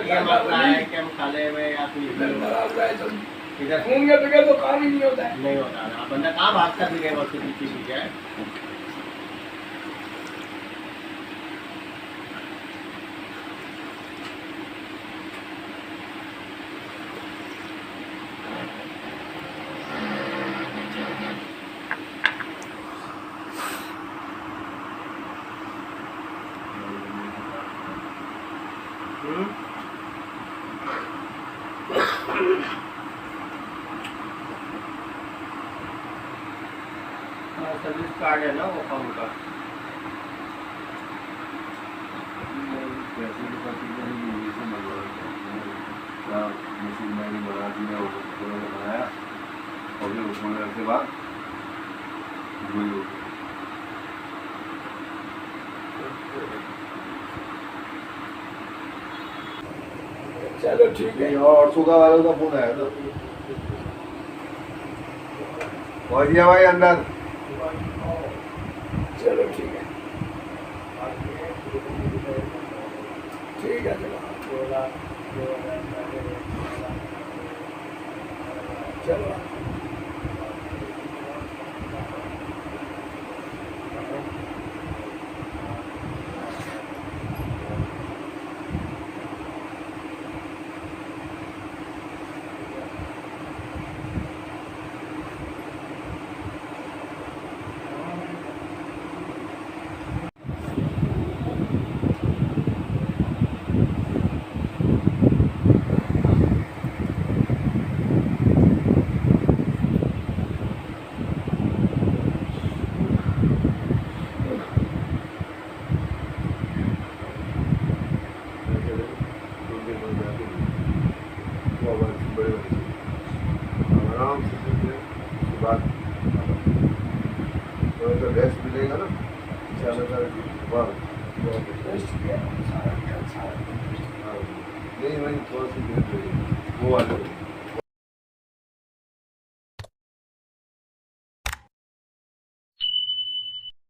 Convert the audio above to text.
ये मसला है कि हम खाले में या कुछ इधर घूमने बगैर तो काम ही नहीं होता है। नहीं होता ना, बंदा कहाँ भागता फिरे बस पीछे पीछे। सर्विस कार्ड है ना वो काम का। मशीन मैंने बना दिया, बनाया और फिर उसमें के बाद चलो ठीक है। और सुगा वालों का फोन आया था, पहुंच भाई अंदर। चलो ठीक है, ठीक है चलो। आराम से उसके बाद रेस्ट मिलेगा ना, नहीं वही थोड़ा सी देर लगेगी वो वाले